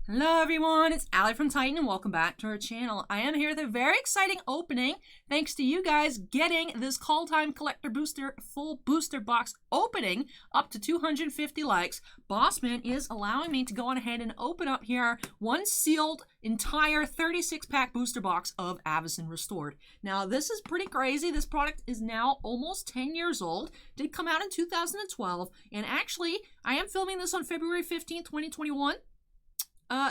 Hello everyone, it's Allie from Titan and welcome back to our channel. I am here with a very exciting opening thanks to you guys getting this Call Time Collector Booster full booster box opening up to 250 likes. Bossman is allowing me to go on ahead and open up here one sealed entire 36-pack booster box of AVACYN Restored. Now this is pretty crazy. This product is now almost 10 years old. Did come out in 2012 and actually I am filming this on February 15th, 2021.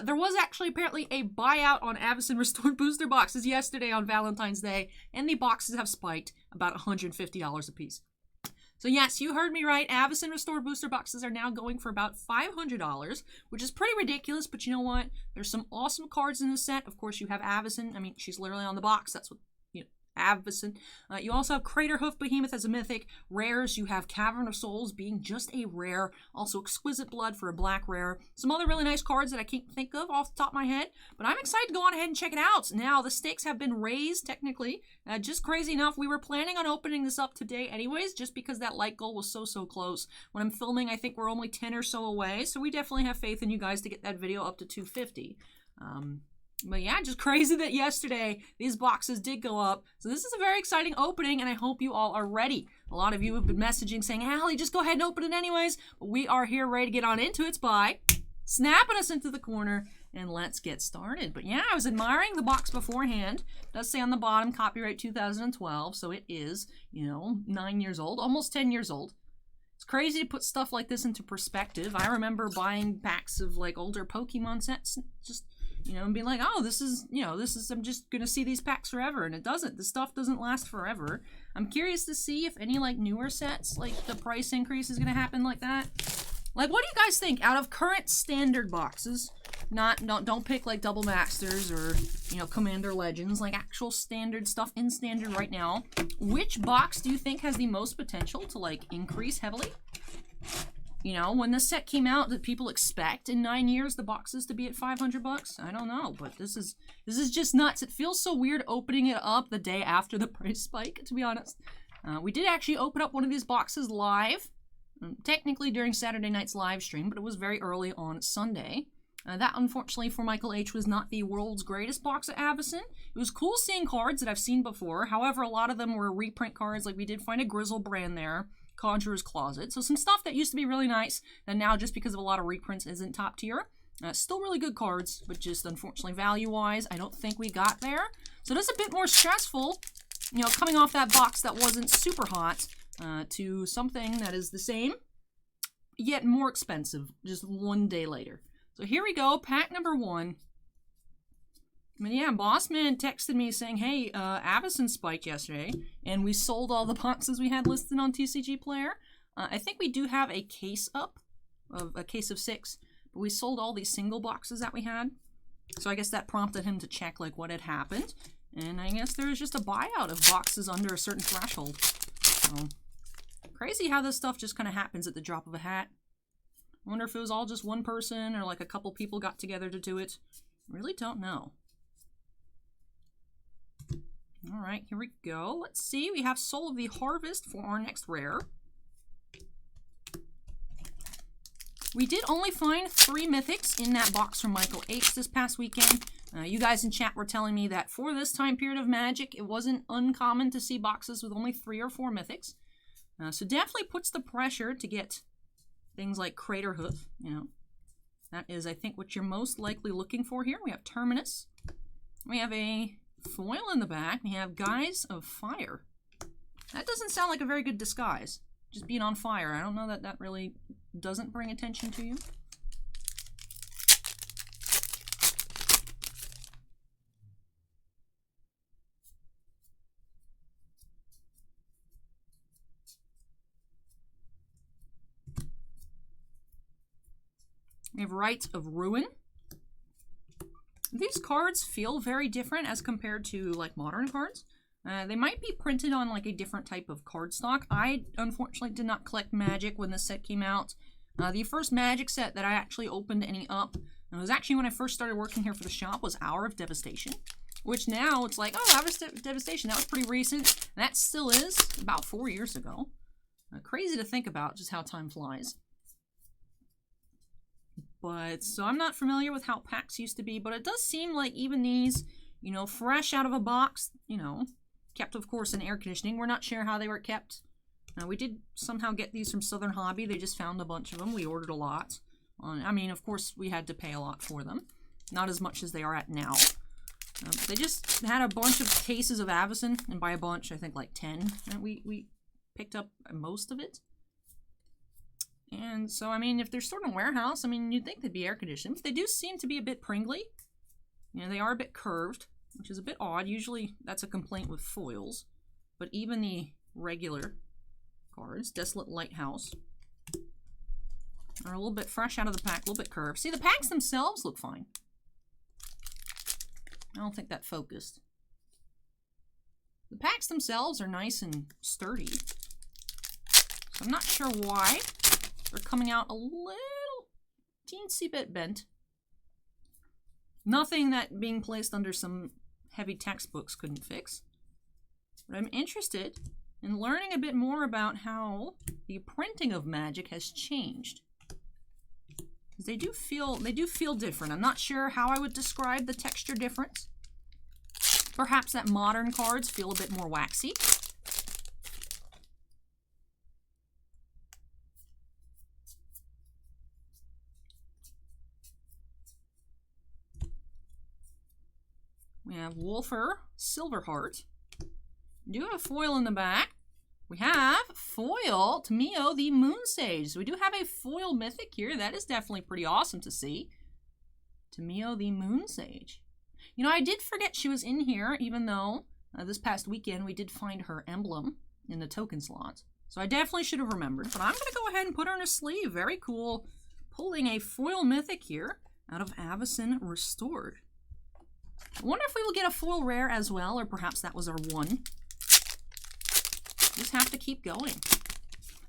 There was actually apparently a buyout on AVACYN Restored booster boxes yesterday on Valentine's Day, and the boxes have spiked about $150 a piece. So yes, you heard me right. AVACYN Restored booster boxes are now going for about $500, which is pretty ridiculous, but you know what? There's some awesome cards in this set. Of course, you have AVACYN. I mean, she's literally on the box. That's what, AVACYN. You also have Craterhoof Behemoth as a mythic. Rares, you have Cavern of Souls being just a rare. Also Exquisite Blood for a black rare. Some other really nice cards that I can't think of off the top of my head. But I'm excited to go on ahead and check it out. Now, the stakes have been raised, technically. Just crazy enough, we were planning on opening this up today anyways, just because that like goal was so close. When I'm filming, I think we're only 10 or so away. So we definitely have faith in you guys to get that video up to 250. But yeah, just crazy that yesterday these boxes did go up. So this is a very exciting opening, and I hope you all are ready. A lot of you have been messaging saying, Allie, just go ahead and open it anyways. But we are here ready to get on into it by snapping us into the corner, and let's get started. But yeah, I was admiring the box beforehand. It does say on the bottom, copyright 2012, so it is, 9 years old, almost 10 years old. It's crazy to put stuff like this into perspective. I remember buying packs of like older Pokemon sets, just and being like, oh, this is, I'm just gonna see these packs forever, and it doesn't. The stuff doesn't last forever. I'm curious to see if any like newer sets, like the price increase is gonna happen like that. Like, what do you guys think out of current standard boxes? Don't pick like Double Masters or Commander Legends, like actual standard stuff in standard right now. Which box do you think has the most potential to like increase heavily? When this set came out, did people expect in 9 years the boxes to be at $500? I don't know, but this is just nuts. It feels so weird opening it up the day after the price spike, to be honest. We did actually open up one of these boxes live, technically during Saturday night's live stream, but it was very early on Sunday. That, unfortunately, for Michael H, was not the world's greatest box of AVACYN. It was cool seeing cards that I've seen before. However, a lot of them were reprint cards. Like, we did find a Grizzle brand there. Conjurer's Closet. So some stuff that used to be really nice, and now just because of a lot of reprints isn't top tier. Still really good cards, but just unfortunately value-wise, I don't think we got there. So that's a bit more stressful, coming off that box that wasn't super hot to something that is the same, yet more expensive, just one day later. So here we go, pack number 1. I mean, yeah, Bossman texted me saying, hey, AVACYN spiked yesterday, and we sold all the boxes we had listed on TCG Player. I think we do have a case up, of a case of 6, but we sold all these single boxes that we had. So I guess that prompted him to check, like, what had happened. And I guess there was just a buyout of boxes under a certain threshold. So, crazy how this stuff just kind of happens at the drop of a hat. I wonder if it was all just one person, or like a couple people got together to do it. Really don't know. Alright, here we go. Let's see. We have Soul of the Harvest for our next rare. We did only find 3 mythics in that box from Michael H this past weekend. You guys in chat were telling me that for this time period of Magic, it wasn't uncommon to see boxes with only 3 or 4 mythics. So definitely puts the pressure to get things like Craterhoof, That is, I think, what you're most likely looking for here. We have Terminus. We have a foil in the back. We have Guise of Fire. That doesn't sound like a very good disguise. Just being on fire. I don't know that that really doesn't bring attention to you. We have Rite of Ruin. These cards feel very different as compared to like modern cards. They might be printed on like a different type of cardstock. I unfortunately did not collect Magic when this set came out. The first Magic set that I actually opened any up, and it was actually when I first started working here for the shop, was Hour of Devastation. Which now it's like, oh, Hour of Devastation, that was pretty recent. And that still is about 4 years ago. Crazy to think about just how time flies. But, so I'm not familiar with how packs used to be, but it does seem like even these, you know, fresh out of a box, you know, kept, of course, in air conditioning. We're not sure how they were kept. We did somehow get these from Southern Hobby. They just found a bunch of them. We ordered a lot. I mean, of course, we had to pay a lot for them. Not as much as they are at now. They just had a bunch of cases of AVACYN, and by a bunch, I think like 10. And we picked up most of it. And so, I mean, if they're stored in a warehouse, I mean, you'd think they'd be air conditioned. But they do seem to be a bit pringly. You know, they are a bit curved, which is a bit odd. Usually, that's a complaint with foils. But even the regular cards, Desolate Lighthouse, are a little bit fresh out of the pack, a little bit curved. See, the packs themselves look fine. I don't think that focused. The packs themselves are nice and sturdy. So I'm not sure why they're coming out a little teensy bit bent. Nothing that being placed under some heavy textbooks couldn't fix. But I'm interested in learning a bit more about how the printing of Magic has changed. Because they do feel different. I'm not sure how I would describe the texture difference. Perhaps that modern cards feel a bit more waxy. We have Wolfer, Silverheart. We do have foil in the back. We have foil Tamio, the Moonsage. So we do have a foil Mythic here. That is definitely pretty awesome to see. Tamio, the Moonsage. You know, I did forget she was in here, even though this past weekend we did find her emblem in the token slot. So I definitely should have remembered. But I'm going to go ahead and put her in a sleeve. Very cool. Pulling a foil Mythic here out of AVACYN Restored. I wonder if we will get a foil rare as well, or perhaps that was our one. Just have to keep going.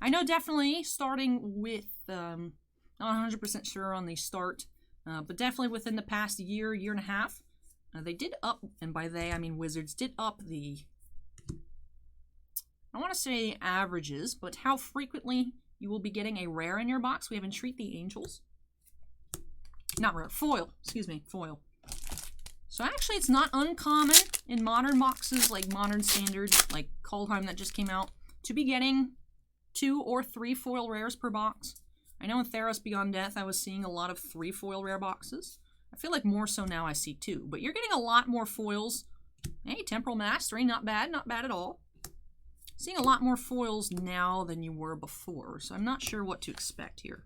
I know definitely starting with, not 100% sure on the start, but definitely within the past year, year and a half, they did up, and by they I mean Wizards, did up the, I want to say averages, but how frequently you will be getting a rare in your box. We have Entreat the Angels. Not rare, foil, excuse me, foil. So actually it's not uncommon in modern boxes, like modern standard, like Kaldheim that just came out, to be getting 2 or 3 foil rares per box. I know in Theros Beyond Death I was seeing a lot of 3 foil rare boxes. I feel like more so now I see 2, but you're getting a lot more foils. Hey, Temporal Mastery, not bad at all. Seeing a lot more foils now than you were before, so I'm not sure what to expect here.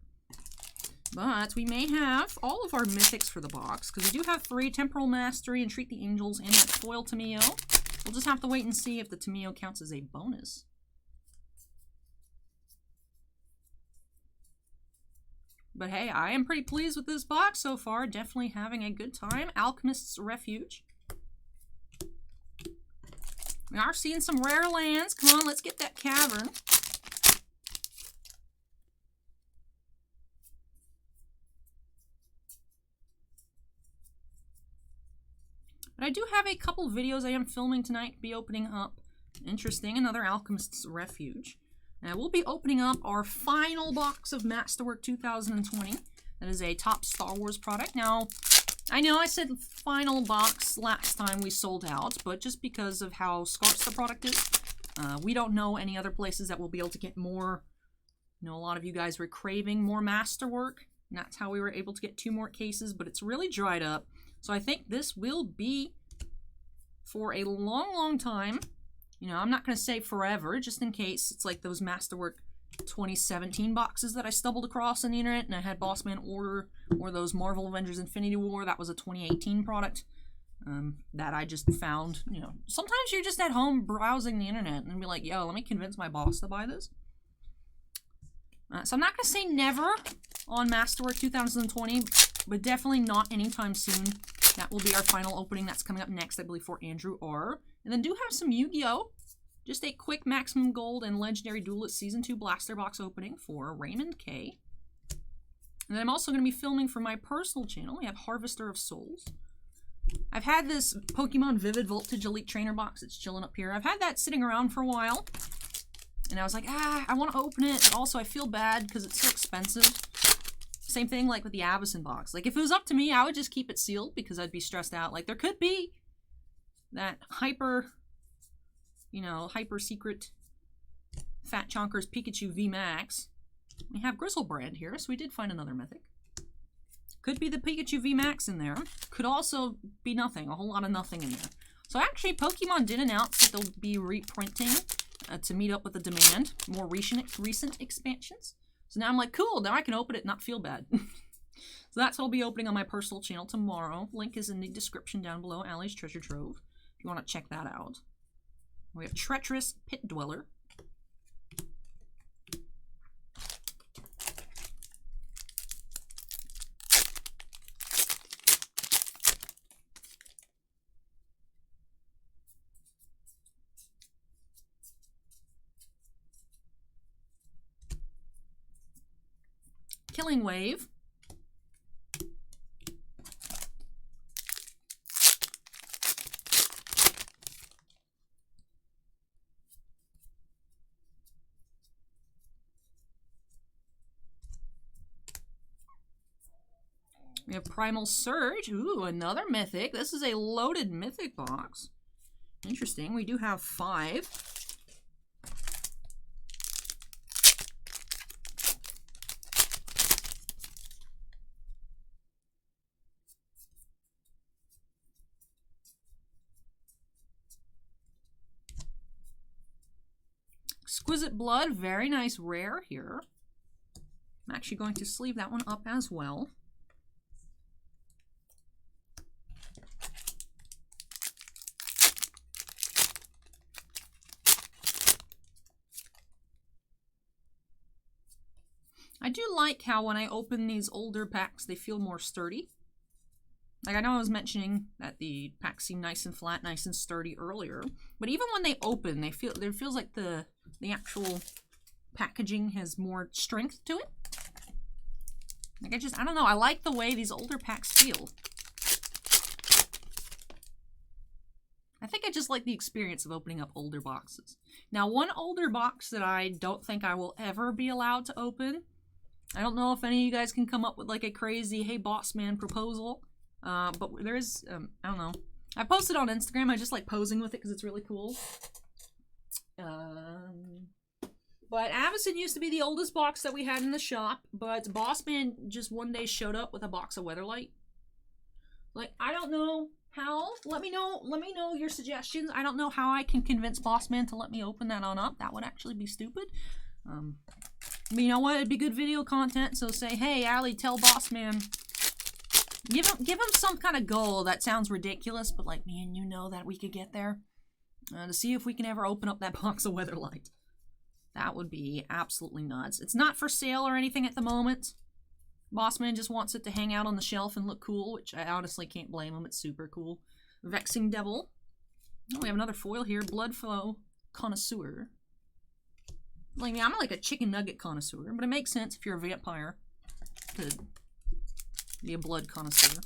But we may have all of our Mythics for the box, because we do have 3, Temporal Mastery, Entreat the Angels, and that foil Tamio. We'll just have to wait and see if the Tamio counts as a bonus. But hey, I am pretty pleased with this box so far. Definitely having a good time. Alchemist's Refuge. We are seeing some rare lands. Come on, let's get that Cavern. But I do have a couple videos I am filming tonight to be opening up. Interesting, another Alchemist's Refuge. And we'll be opening up our final box of Masterwork 2020. That is a top Star Wars product. Now, I know I said final box last time we sold out, but just because of how scarce the product is, we don't know any other places that we'll be able to get more. You know, a lot of you guys were craving more Masterwork, and that's how we were able to get 2 more cases, but it's really dried up. So I think this will be for a long, long time. You know, I'm not going to say forever, just in case it's like those Masterwork 2017 boxes that I stumbled across on the internet and I had Bossman order, or those Marvel Avengers Infinity War. That was a 2018 product that I just found. You know, sometimes you're just at home browsing the internet and be like, yo, let me convince my boss to buy this. So I'm not going to say never on Masterwork 2020, but definitely not anytime soon. That will be our final opening. That's coming up next, I believe, for Andrew R. And then do have some Yu-Gi-Oh! Just a quick Maximum Gold and Legendary Duelist Season 2 Blaster Box opening for Raymond K. And then I'm also going to be filming for my personal channel. We have Harvester of Souls. I've had this Pokemon Vivid Voltage Elite Trainer box. It's chilling up here. I've had that sitting around for a while. And I was like, I want to open it. But also, I feel bad because it's so expensive. Same thing like with the AVACYN box. Like, if it was up to me, I would just keep it sealed because I'd be stressed out. Like, there could be that hyper, you know, hyper secret Fat Chonkers Pikachu VMAX. We have Grizzlebrand here, so we did find another Mythic. Could be the Pikachu VMAX in there. Could also be nothing, a whole lot of nothing in there. So actually, Pokemon did announce that they'll be reprinting to meet up with the demand, more recent expansions. So now I'm like, cool, now I can open it and not feel bad. So that's what I'll be opening on my personal channel tomorrow. Link is in the description down below, Allie's Treasure Trove, if you want to check that out. We have Treacherous Pit Dweller. Killing Wave. We have Primal Surge. Ooh, another Mythic. This is a loaded Mythic box. Interesting. We do have 5. Exquisite Blood, very nice rare here. I'm actually going to sleeve that one up as well. I do like how when I open these older packs, they feel more sturdy. Like, I know I was mentioning that the packs seem nice and flat, nice and sturdy earlier, but even when they open, it feels like the actual packaging has more strength to it. Like, I don't know, I like the way these older packs feel. I think I just like the experience of opening up older boxes. Now, one older box that I don't think I will ever be allowed to open, I don't know if any of you guys can come up with like a crazy, hey boss man proposal, but there is, I don't know. I posted on Instagram, I just like posing with it because it's really cool. But AVACYN used to be the oldest box that we had in the shop, but Bossman just one day showed up with a box of Weatherlight. Like, I don't know how. Let me know your suggestions. I don't know how I can convince Bossman to let me open that on up. That would actually be stupid. But you know what? It'd be good video content, so say, hey, Allie, tell Bossman. Give him some kind of goal that sounds ridiculous, but like, man, you know that we could get there. To see if we can ever open up that box of Weatherlight. That would be absolutely nuts. It's not for sale or anything at the moment. Bossman just wants it to hang out on the shelf and look cool, which I honestly can't blame him. It's super cool. Vexing Devil. Oh, we have another foil here. Bloodflow Connoisseur. Like, I'm like a chicken nugget connoisseur, but it makes sense if you're a vampire to be a blood connoisseur.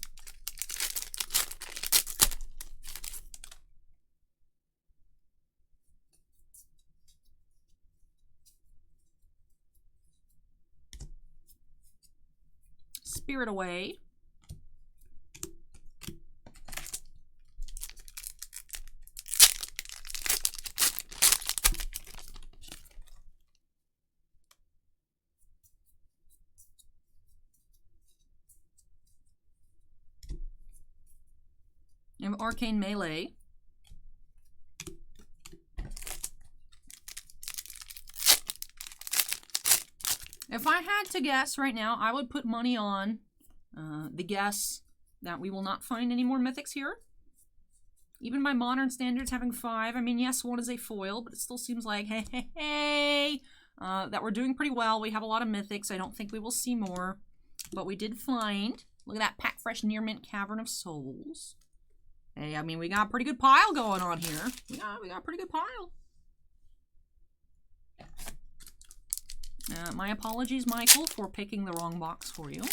Spirit Away. You have Arcane Melee. If I had to guess right now, I would put money on the guess that we will not find any more Mythics here. Even by modern standards, having 5. I mean, yes, 1 is a foil, but it still seems like, hey, that we're doing pretty well. We have a lot of Mythics. I don't think we will see more. But we did find, look at that Pack Fresh Near Mint Cavern of Souls. Hey, I mean, we got a pretty good pile going on here. We got a pretty good pile. My apologies, Michael, for picking the wrong box for you.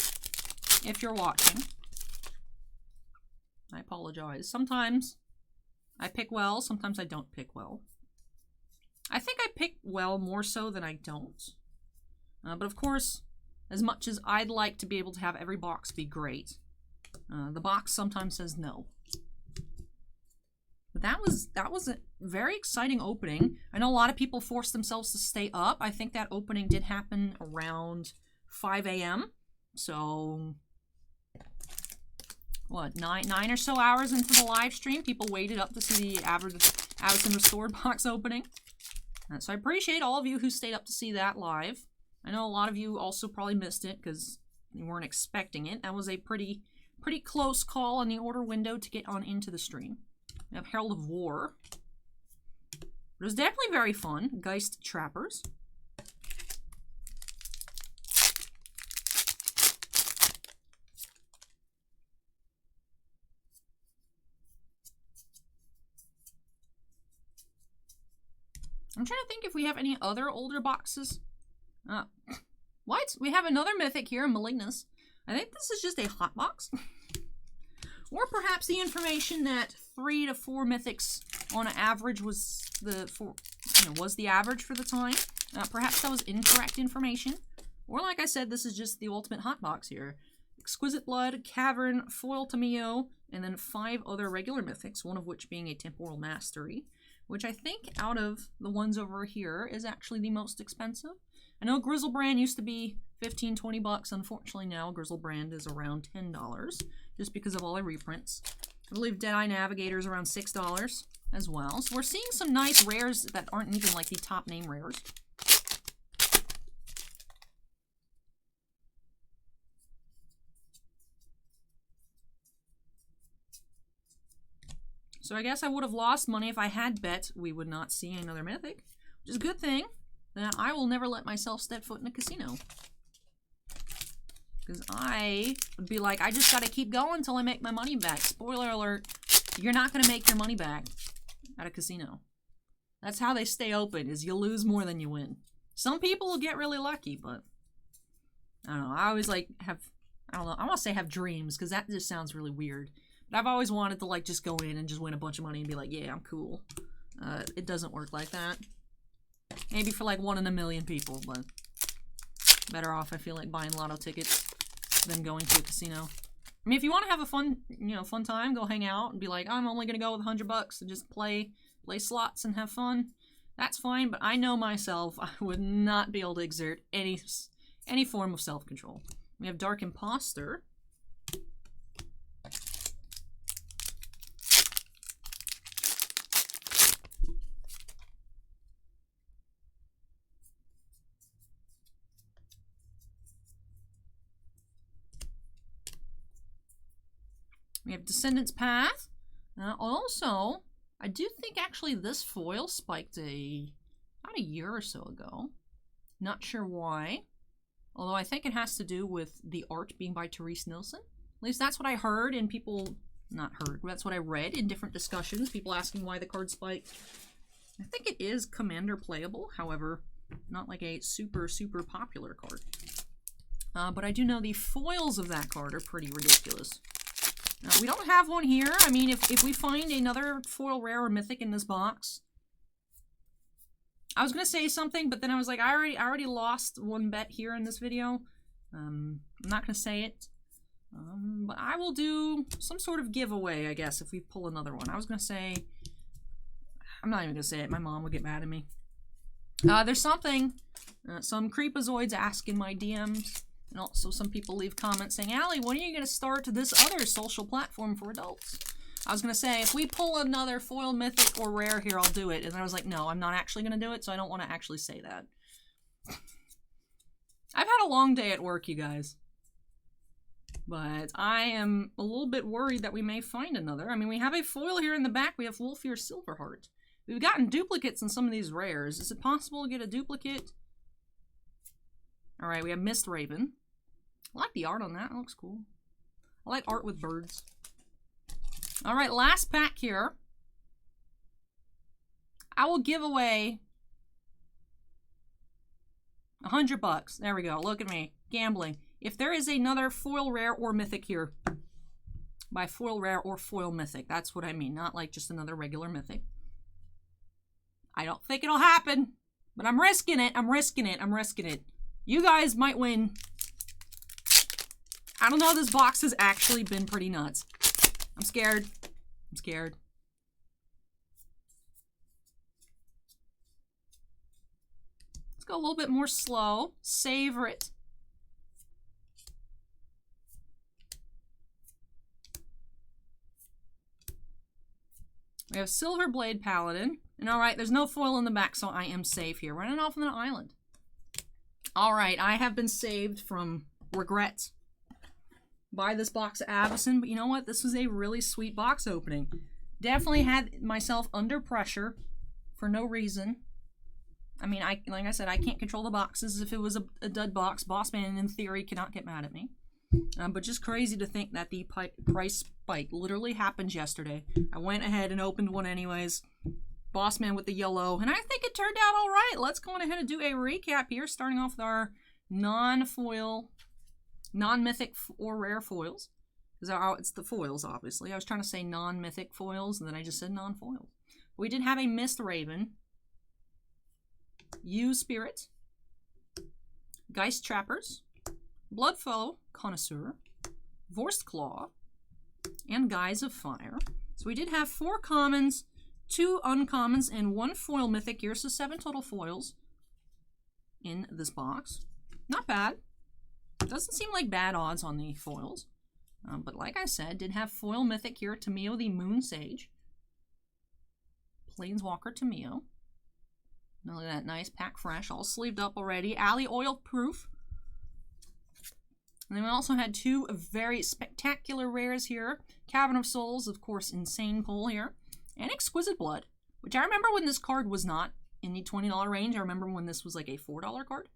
If you're watching. I apologize. Sometimes I pick well, sometimes I don't pick well. I think I pick well more so than I don't. But of course, as much as I'd like to be able to have every box be great. The box sometimes says no. But that was a very exciting opening. I know a lot of people forced themselves to stay up. I think that opening did happen around 5 a.m. So, what, nine or so hours into the live stream, people waited up to see the AVACYN Restored box opening. So I appreciate all of you who stayed up to see that live. I know a lot of you also probably missed it because you weren't expecting it. That was a pretty close call on the order window to get on into the stream. We have Herald of War. It was definitely very fun. Geist Trappers. I'm trying to think if we have any other older boxes. What? We have another Mythic here, Malignus. I think this is just a hot box. Or perhaps the information that 3 to 4 Mythics on average was the average for the time. Perhaps that was incorrect information. Or like I said, this is just the ultimate hot box here. Exquisite Blood, Cavern, Foil Tamio, and then 5 other regular Mythics, one of which being a Temporal Mastery, which I think out of the ones over here is actually the most expensive. I know Grizzlebrand used to be 15, 20 bucks. Unfortunately now Grizzlebrand is around $10 just because of all the reprints. I believe Deadeye Navigator is around $6 as well. So we're seeing some nice rares that aren't even like the top name rares. So I guess I would have lost money if I had bet we would not see another Mythic, which is a good thing. That I will never let myself step foot in a casino. Because I would be like, I just gotta keep going until I make my money back. Spoiler alert, you're not gonna make your money back at a casino. That's how they stay open, is you lose more than you win. Some people will get really lucky, but I don't know. I always like have, I don't know, I want to say have dreams, because that just sounds really weird. But I've always wanted to like just go in and just win a bunch of money and be like, yeah, I'm cool. It doesn't work like that. Maybe for like 1 in a million people, but better off I feel like buying lotto tickets than going to a casino. I mean, if you want to have a fun, fun time, go hang out and be like, I'm only gonna go with $100 and just play slots and have fun. That's fine, but I know myself, I would not be able to exert any form of self-control. We have Dark Imposter. We have Descendant's Path. Also, I do think actually this foil spiked about a year or so ago. Not sure why. Although I think it has to do with the art being by Therese Nilsson. At least that's what I heard, and people, not heard, that's what I read in different discussions. People asking why the card spiked. I think it is Commander playable, however, not like a super popular card. But I do know the foils of that card are pretty ridiculous. We don't have one here. I mean, if we find another foil rare or mythic in this box, I was gonna say something, but then I was like, I already lost one bet here in this video. I'm not gonna say it, but I will do some sort of giveaway, I guess, if we pull another one. I was gonna say, I'm not even gonna say it. My mom would get mad at me. There's something. Some creepazoids ask in my DMs. And also some people leave comments saying, Allie, when are you going to start this other social platform for adults? I was going to say, if we pull another foil mythic or rare here, I'll do it. And I was like, no, I'm not actually going to do it, so I don't want to actually say that. I've had a long day at work, you guys. But I am a little bit worried that we may find another. I mean, we have a foil here in the back. We have Wolfear Silverheart. We've gotten duplicates in some of these rares. Is it possible to get a duplicate? Alright, we have Mist Raven. I like the art on that. It looks cool. I like art with birds. Alright, last pack here. I will give away $100. There we go. Look at me. Gambling. If there is another foil rare or mythic here. By foil rare or foil mythic. That's what I mean. Not like just another regular mythic. I don't think it'll happen. But I'm risking it. I'm risking it. I'm risking it. You guys might win I don't know, this box has actually been pretty nuts. I'm scared. I'm scared. Let's go a little bit more slow. Savor it. We have Silver Blade Paladin. And alright, there's no foil in the back, so I am safe here. Running off on an island. Alright, I have been saved from regret by this box of AVACYN, but you know what? This was a really sweet box opening. Definitely had myself under pressure for no reason. I mean, like I said, I can't control the boxes. If it was a dud box, Bossman in theory cannot get mad at me. But just crazy to think that the price spike literally happened yesterday. I went ahead and opened one anyways. Bossman with the yellow, and I think it turned out all right. Let's go on ahead and do a recap here, starting off with our non-foil, non-mythic or rare foils. Because it's the foils, obviously. I was trying to say non-mythic foils, and then I just said non-foils. We did have a Mist Raven, Yew Spirit, Geist Trappers, Bloodfoe Connoisseur, Vorst Claw, and Guise of Fire. So we did have 4 commons, 2 uncommons, and 1 foil mythic here, so 7 total foils in this box. Not bad. Doesn't seem like bad odds on the foils. But like I said, did have foil mythic here, Tameo the Moon Sage. Planeswalker Tameo. Look at that, nice pack fresh, all sleeved up already. Alley Oil Proof. And then we also had 2 very spectacular rares here. Cavern of Souls, of course, insane pull here. And Exquisite Blood, which I remember when this card was not in the $20 range. I remember when this was like a $4 card.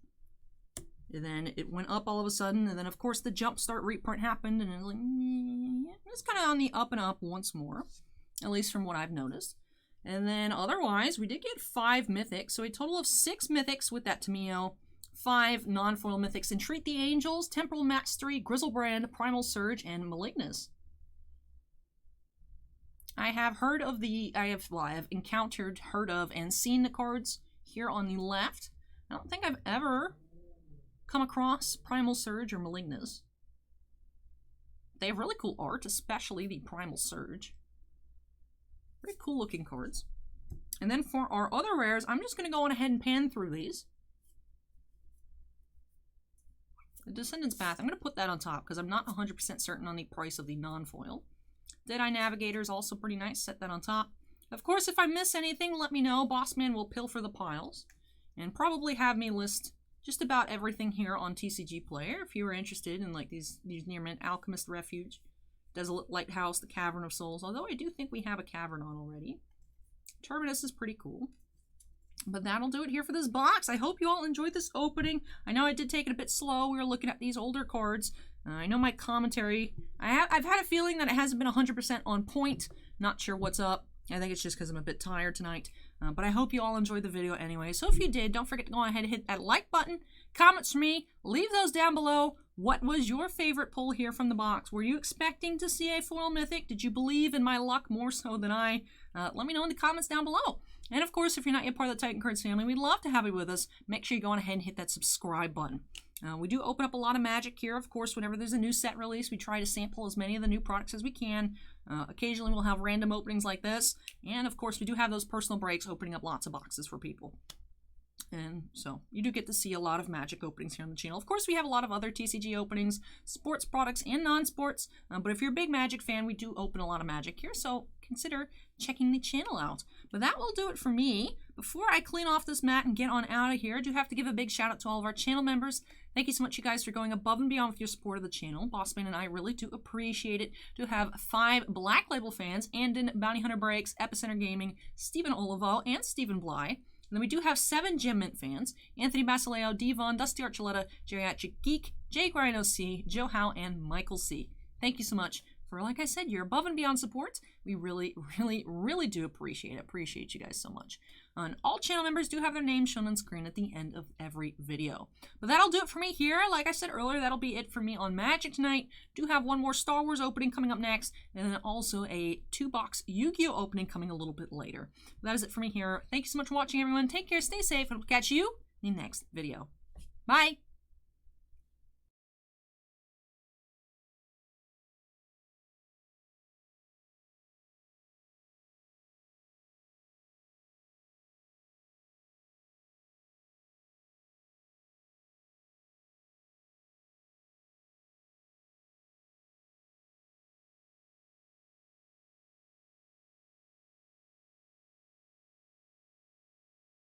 And then it went up all of a sudden. And then, of course, the Jumpstart reprint happened. And it was like, it's kind of on the up and up once more. At least from what I've noticed. And then otherwise, we did get 5 mythics. So a total of 6 mythics with that Tameo. 5 non-foil mythics. Entreat the Angels, Temporal Mastery, Grizzlebrand, Primal Surge, and Malignus. I have heard of I have encountered, heard of, and seen the cards here on the left. I don't think I've ever come across Primal Surge or Malignus. They have really cool art, especially the Primal Surge. Very cool looking cards. And then for our other rares, I'm just going to go on ahead and pan through these. The Descendant's Path, I'm going to put that on top because I'm not 100% certain on the price of the non-foil. Deadeye Navigator is also pretty nice. Set that on top. Of course, if I miss anything, let me know. Bossman will pilfer the piles. And probably have me list just about everything here on TCG Player. If you were interested in like these near mint, Alchemist Refuge, Desolate Lighthouse, the Cavern of Souls. Although I do think we have a Cavern on already. Terminus is pretty cool. But that'll do it here for this box. I hope you all enjoyed this opening. I know I did take it a bit slow. We were looking at these older cards. I know my commentary, I've had a feeling that it hasn't been 100% on point. Not sure what's up. I think it's just because I'm a bit tired tonight. But I hope you all enjoyed the video anyway. So if you did, don't forget to go ahead and hit that like button. Comments for me. Leave those down below. What was your favorite pull here from the box? Were you expecting to see a foil mythic? Did you believe in my luck more so than I? Let me know in the comments down below. And of course, if you're not yet part of the Titan Cards family, we'd love to have you with us. Make sure you go on ahead and hit that subscribe button. We do open up a lot of magic here. Of course, whenever there's a new set release, we try to sample as many of the new products as we can. Occasionally, we'll have random openings like this. And of course, we do have those personal breaks opening up lots of boxes for people. And so you do get to see a lot of magic openings here on the channel. Of course, we have a lot of other TCG openings, sports products and non-sports. But if you're a big magic fan, we do open a lot of magic here. So consider checking the channel out. But that will do it for me. Before I clean off this mat and get on out of here, I do have to give a big shout out to all of our channel members. Thank you so much, you guys, for going above and beyond with your support of the channel. Bossman and I really do appreciate it. To have 5 Black Label fans, Andon, Bounty Hunter Breaks, Epicenter Gaming, Stephen Olivo, and Stephen Bly. And then we do have 7 Gem Mint fans, Anthony Basileo, Devon, Dusty Archuleta, Geriatric Geek, Jake Ryan OC, Joe Howe, and Michael C. Thank you so much for, like I said, your above and beyond support. We really, really, really do appreciate it. Appreciate you guys so much. And all channel members do have their names shown on screen at the end of every video. But that'll do it for me here. Like I said earlier, that'll be it for me on Magic tonight. Do have one more Star Wars opening coming up next, and then also a 2-box Yu-Gi-Oh opening coming a little bit later. That is it for me here. Thank you so much for watching, everyone. Take care, stay safe, and we'll catch you in the next video. Bye!